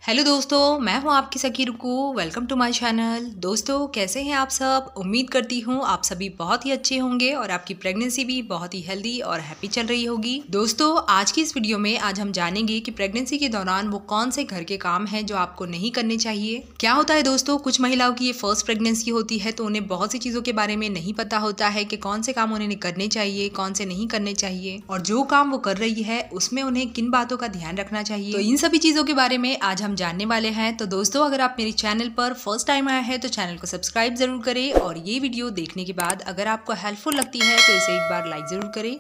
Hello दोस्तों, मैं हूं आपकी सखी Ruku. Welcome to my channel. दोस्तों, कैसे हैं आप सब? उम्मीद करती हूं आप सभी बहुत ही अच्छे होंगे और आपकी प्रेगनेंसी भी बहुत ही हेल्दी और हैप्पी चल रही होगी। दोस्तों, आज की इस वीडियो में आज हम जानेंगे कि प्रेगनेंसी के दौरान वो कौन से घर के काम हैं जो आपको नहीं करने चाहिए। क्या होता है दोस्तों, कुछ महिलाओं की ये फर्स्ट प्रेगनेंसी होती है तो उन्हें बहुत सी चीज़ों के बारे में नहीं पता होता है कि कौन से काम उन्हें करने चाहिए, कौन से नहीं करने चाहिए, और जो काम वो कर रही है उसमें उन्हें किन बातों का ध्यान रखना चाहिए। तो इन सभी चीज़ों के बारे में आज हम जानने वाले हैं। तो दोस्तों, अगर आप मेरे चैनल पर फर्स्ट टाइम आए हैं तो चैनल को सब्सक्राइब जरूर करें, और ये वीडियो देखने के बाद अगर आपको हेल्पफुल लगती है तो इसे एक बार लाइक जरूर करें,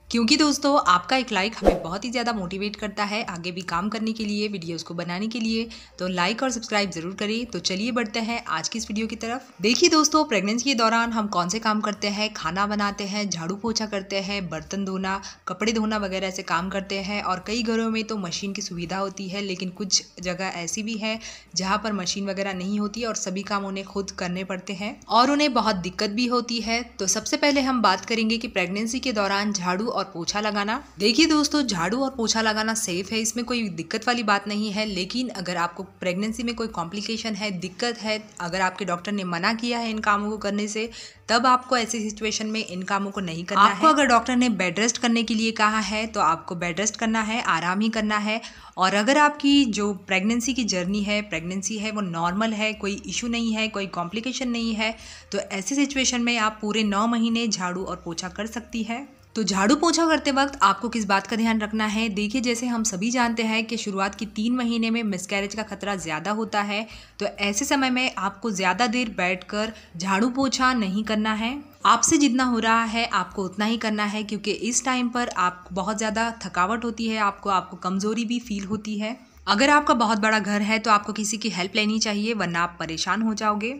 क्योंकि दोस्तों आपका एक लाइक हमें बहुत ही ज़्यादा मोटिवेट करता है आगे भी काम करने के लिए, वीडियोस को बनाने के लिए। तो लाइक और सब्सक्राइब जरूर करें। तो चलिए बढ़ते हैं आज की इस वीडियो की तरफ। देखिए दोस्तों, प्रेगनेंसी के दौरान हम कौन से काम करते हैं? खाना बनाते हैं, झाड़ू पोछा करते हैं, बर्तन धोना, कपड़े धोना वगैरह ऐसे काम करते हैं। और कई घरों में तो मशीन की सुविधा होती है, लेकिन कुछ जगह ऐसी भी है जहाँ पर मशीन वगैरह नहीं होती और सभी काम उन्हें खुद करने पड़ते हैं और उन्हें बहुत दिक्कत भी होती है। तो सबसे पहले हम बात करेंगे कि प्रेगनेंसी के दौरान झाड़ू और पोछा लगाना। देखिए दोस्तों, झाड़ू और पोछा लगाना सेफ है, इसमें कोई दिक्कत वाली बात नहीं है। लेकिन अगर आपको प्रेगनेंसी में कोई कॉम्प्लिकेशन है, दिक्कत है, अगर आपके डॉक्टर ने मना किया है इन कामों को करने से, तब आपको ऐसी सिचुएशन में इन कामों को नहीं करना है। आपको अगर डॉक्टर ने बेड रेस्ट करने के लिए कहा है तो आपको बेड रेस्ट करना है, आराम ही करना है। और अगर आपकी जो प्रेगनेंसी की जर्नी है, प्रेगनेंसी है, वो नॉर्मल है, कोई इशू नहीं है, कोई कॉम्प्लिकेशन नहीं है, तो ऐसी सिचुएशन में आप पूरे 9 महीने झाड़ू और पोछा कर सकती है। तो झाड़ू पोछा करते वक्त आपको किस बात का ध्यान रखना है? देखिए, जैसे हम सभी जानते हैं कि शुरुआत की 3 महीने में मिसकैरेज का खतरा ज़्यादा होता है, तो ऐसे समय में आपको ज़्यादा देर बैठकर झाड़ू पोछा नहीं करना है। आपसे जितना हो रहा है आपको उतना ही करना है, क्योंकि इस टाइम पर आपको बहुत ज़्यादा थकावट होती है, आपको कमज़ोरी भी फील होती है। अगर आपका बहुत बड़ा घर है तो आपको किसी की हेल्प लेनी चाहिए, वरना आप परेशान हो जाओगे।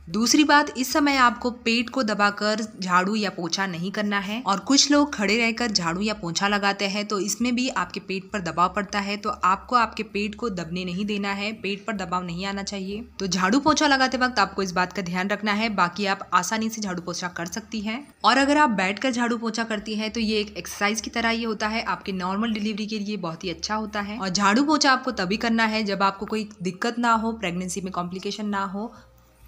दूसरी बात, इस समय आपको पेट को दबाकर झाड़ू या पोछा नहीं करना है। और कुछ लोग खड़े रहकर झाड़ू या पोछा लगाते हैं, तो इसमें भी आपके पेट पर दबाव पड़ता है, तो आपको आपके पेट को दबने नहीं देना है, पेट पर दबाव नहीं आना चाहिए। तो झाड़ू पोछा लगाते वक्त आपको इस बात का ध्यान रखना है। बाकी आप आसानी से झाड़ू पोछा कर सकती हैं। और अगर आप बैठकर झाड़ू पोछा करती हैं तो ये एक एक्सरसाइज की तरह ही होता है, आपके नॉर्मल डिलीवरी के लिए बहुत ही अच्छा होता है। और झाड़ू पोछा आपको तभी करना है जब आपको कोई दिक्कत ना हो, प्रेगनेंसी में कॉम्प्लिकेशन ना हो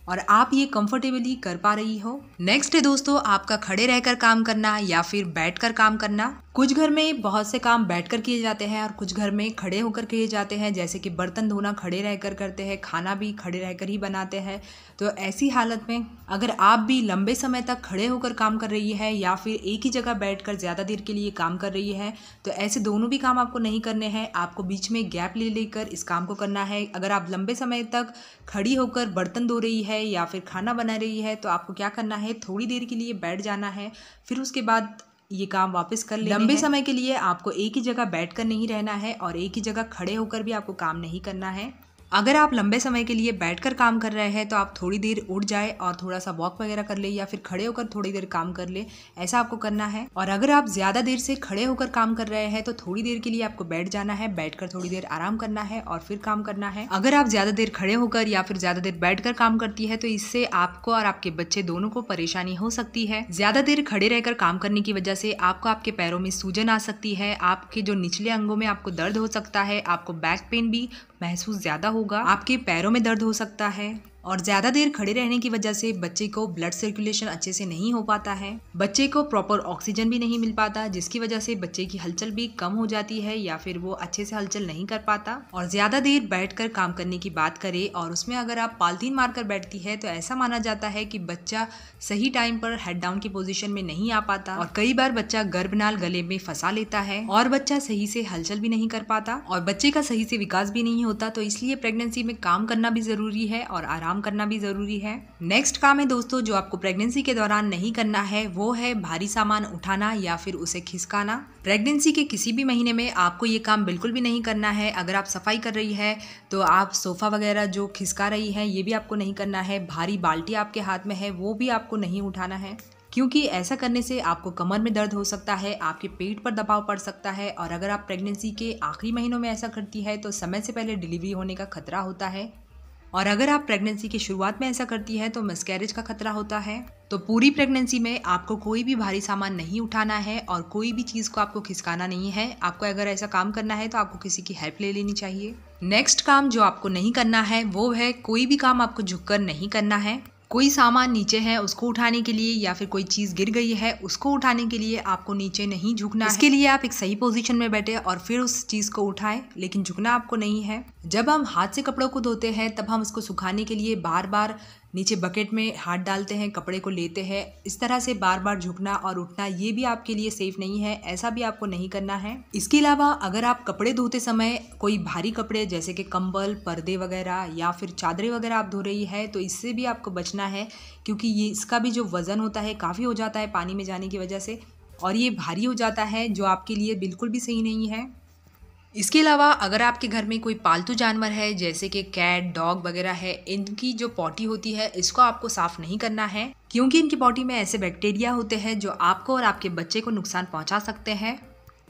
और आप ये कंफर्टेबली कर पा रही हो। नेक्स्ट है दोस्तों, आपका खड़े रहकर काम करना या फिर बैठकर काम करना। कुछ घर में बहुत से काम बैठकर किए जाते हैं और कुछ घर में खड़े होकर किए जाते हैं, जैसे कि बर्तन धोना खड़े रहकर करते हैं, खाना भी खड़े रहकर ही बनाते हैं। तो ऐसी हालत में अगर आप भी लंबे समय तक खड़े होकर काम कर रही है या फिर एक ही जगह बैठकर ज़्यादा देर के लिए काम कर रही है, तो ऐसे दोनों भी काम आपको नहीं करने हैं। आपको बीच में गैप ले लेकर इस काम को करना है। अगर आप लंबे समय तक खड़ी होकर बर्तन धो रही है या फिर खाना बना रही है, तो आपको क्या करना है, थोड़ी देर के लिए बैठ जाना है, फिर उसके बाद ये काम वापस कर लेना है। लंबे समय के लिए आपको एक ही जगह बैठकर नहीं रहना है और एक ही जगह खड़े होकर भी आपको काम नहीं करना है। अगर आप लंबे समय के लिए बैठकर काम कर रहे हैं तो आप थोड़ी देर उठ जाए और थोड़ा सा वॉक वगैरह कर ले या फिर खड़े होकर थोड़ी देर काम कर ले, ऐसा आपको करना है। और अगर आप ज़्यादा देर से खड़े होकर काम कर रहे हैं तो थोड़ी देर के लिए आपको बैठ जाना है, बैठकर थोड़ी देर आराम करना है और फिर काम करना है। अगर आप ज़्यादा देर खड़े होकर या फिर ज़्यादा देर बैठकर काम करती है तो इससे आपको और आपके बच्चे दोनों को परेशानी हो सकती है। ज़्यादा देर खड़े रहकर काम करने की वजह से आपको आपके पैरों में सूजन आ सकती है, आपके जो निचले अंगों में आपको दर्द हो सकता है, आपको बैक पेन भी महसूस ज़्यादा होगा, आपके पैरों में दर्द हो सकता है। और ज़्यादा देर खड़े रहने की वजह से बच्चे को ब्लड सर्कुलेशन अच्छे से नहीं हो पाता है, बच्चे को प्रॉपर ऑक्सीजन भी नहीं मिल पाता, जिसकी वजह से बच्चे की हलचल भी कम हो जाती है या फिर वो अच्छे से हलचल नहीं कर पाता। और ज़्यादा देर बैठकर काम करने की बात करें और उसमें अगर आप पॉलिथीन मारकर बैठती है तो ऐसा माना जाता है कि बच्चा सही टाइम पर हेड डाउन की पोजीशन में नहीं आ पाता और कई बार बच्चा गर्भनाल गले में फंसा लेता है और बच्चा सही से हलचल भी नहीं कर पाता और बच्चे का सही से विकास भी नहीं होता। तो इसलिए प्रेगनेंसी में काम करना भी ज़रूरी है और आराम करना भी जरूरी है। नेक्स्ट काम है दोस्तों जो आपको प्रेगनेंसी के दौरान नहीं करना है, वो है भारी सामान उठाना या फिर उसे खिसकाना। प्रेगनेंसी के किसी भी महीने में आपको ये काम बिल्कुल भी नहीं करना है। अगर आप सफाई कर रही है तो आप सोफा वगैरह जो खिसका रही है ये भी आपको नहीं करना है। भारी बाल्टी आपके हाथ में है वो भी आपको नहीं उठाना है, क्योंकि ऐसा करने से आपको कमर में दर्द हो सकता है, आपके पेट पर दबाव पड़ सकता है। और अगर आप प्रेगनेंसी के आखिरी महीनों में ऐसा करती है तो समय से पहले डिलीवरी होने का खतरा होता है। और अगर आप प्रेगनेंसी की शुरुआत में ऐसा करती है तो मिसकैरेज का खतरा होता है। तो पूरी प्रेगनेंसी में आपको कोई भी भारी सामान नहीं उठाना है और कोई भी चीज़ को आपको खिसकाना नहीं है। आपको अगर ऐसा काम करना है तो आपको किसी की हेल्प ले लेनी चाहिए। नेक्स्ट काम जो आपको नहीं करना है वो है कोई भी काम आपको झुककर नहीं करना है। कोई सामान नीचे है उसको उठाने के लिए या फिर कोई चीज़ गिर गई है उसको उठाने के लिए आपको नीचे नहीं झुकना है। इसके लिए आप एक सही पोजीशन में बैठे और फिर उस चीज़ को उठाएं, लेकिन झुकना आपको नहीं है। जब हम हाथ से कपड़ों को धोते हैं तब हम उसको सुखाने के लिए बार बार नीचे बकेट में हाथ डालते हैं, कपड़े को लेते हैं। इस तरह से बार बार झुकना और उठना ये भी आपके लिए सेफ नहीं है, ऐसा भी आपको नहीं करना है। इसके अलावा अगर आप कपड़े धोते समय कोई भारी कपड़े जैसे कि कंबल, पर्दे वगैरह या फिर चादरें वगैरह आप धो रही है तो इससे भी आपको बचना है, क्योंकि ये इसका भी जो वज़न होता है काफ़ी हो जाता है पानी में जाने की वजह से, और ये भारी हो जाता है जो आपके लिए बिल्कुल भी सही नहीं है। इसके अलावा अगर आपके घर में कोई पालतू जानवर है जैसे कि कैट, डॉग वगैरह है, इनकी जो पॉटी होती है इसको आपको साफ नहीं करना है, क्योंकि इनकी पॉटी में ऐसे बैक्टीरिया होते हैं जो आपको और आपके बच्चे को नुकसान पहुंचा सकते हैं।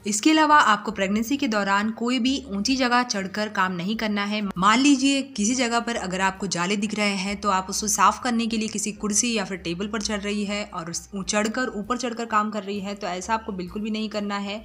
इसके अलावा आपको प्रेगनेंसी के दौरान कोई भी ऊंची जगह चढ़कर काम नहीं करना है। मान लीजिए किसी जगह पर अगर आपको जाले दिख रहे हैं तो आप उसको साफ करने के लिए किसी कुर्सी या फिर टेबल पर चढ़ रही है और ऊपर चढ़कर काम कर रही है, तो ऐसा आपको बिल्कुल भी नहीं करना है।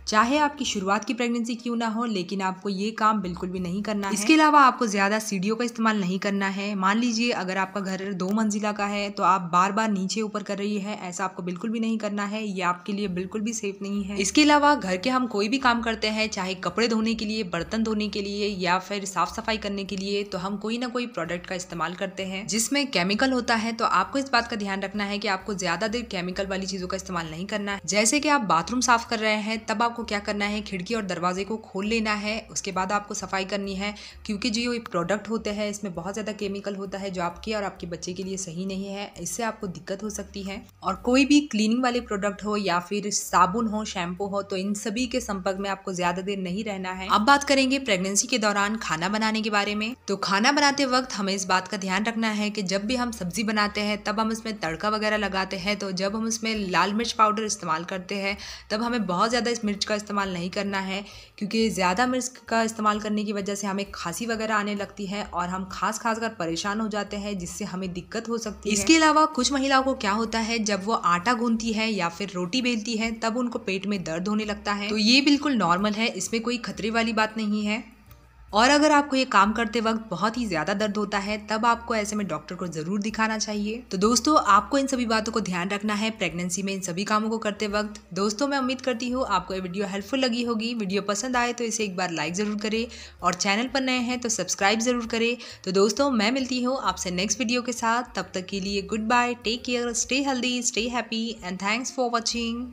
चाहे आपकी शुरुआत की प्रेगनेंसी क्यों ना हो, लेकिन आपको ये काम बिल्कुल भी नहीं करना है। इसके अलावा आपको ज़्यादा सीढ़ियों का इस्तेमाल नहीं करना है। मान लीजिए अगर आपका घर 2 मंजिला का है तो आप बार बार नीचे ऊपर कर रही है, ऐसा आपको बिल्कुल भी नहीं करना है। ये आपके लिए बिल्कुल भी सेफ नहीं है। इसके अलावा घर के हम कोई भी काम करते हैं, चाहे कपड़े धोने के लिए, बर्तन धोने के लिए या फिर साफ सफाई करने के लिए, तो हम कोई ना कोई प्रोडक्ट का इस्तेमाल करते हैं जिसमें केमिकल होता है। तो आपको इस बात का ध्यान रखना है कि आपको ज़्यादा देर केमिकल वाली चीज़ों का इस्तेमाल नहीं करना है। जैसे कि आप बाथरूम साफ कर रहे हैं तब आपको क्या करना है, खिड़की और दरवाजे को खोल लेना है, उसके बाद आपको सफाई करनी है, क्योंकि जो ये प्रोडक्ट होते हैं इसमें बहुत ज़्यादा केमिकल होता है जो आपके और आपके बच्चे के लिए सही नहीं है। इससे आपको दिक्कत हो सकती है। और कोई भी क्लीनिंग वाले प्रोडक्ट हो या फिर साबुन हो, शैम्पू हो, तो इन सभी के संपर्क में आपको ज़्यादा देर नहीं रहना है। अब बात करेंगे प्रेगनेंसी के दौरान खाना बनाने के बारे में। तो खाना बनाते वक्त हमें इस बात का ध्यान रखना है कि जब भी हम सब्जी बनाते हैं तब हम इसमें तड़का वगैरह लगाते हैं, तो जब हम इसमें लाल मिर्च पाउडर इस्तेमाल करते हैं तब हमें बहुत ज़्यादा इस मिर्च का इस्तेमाल नहीं करना है, क्योंकि ज़्यादा मिर्च का इस्तेमाल करने की वजह से हमें खांसी वगैरह आने लगती है और हम खास कर परेशान हो जाते हैं, जिससे हमें दिक्कत हो सकती है। इसके अलावा कुछ महिलाओं को क्या होता है, जब वो आटा गूंथती है या फिर रोटी बेलती है तब उनको पेट में दर्द होने लगता है। तो ये बिल्कुल नॉर्मल है, इसमें कोई खतरे वाली बात नहीं है। और अगर आपको ये काम करते वक्त बहुत ही ज़्यादा दर्द होता है तब आपको ऐसे में डॉक्टर को ज़रूर दिखाना चाहिए। तो दोस्तों आपको इन सभी बातों को ध्यान रखना है प्रेगनेंसी में इन सभी कामों को करते वक्त। दोस्तों मैं उम्मीद करती हूँ आपको ये वीडियो हेल्पफुल लगी होगी। वीडियो पसंद आए तो इसे एक बार लाइक ज़रूर करें और चैनल पर नए हैं तो सब्सक्राइब ज़रूर करें। तो दोस्तों मैं मिलती हूँ आपसे नेक्स्ट वीडियो के साथ, तब तक के लिए goodbye, take care, stay healthy, stay happy and thanks for watching.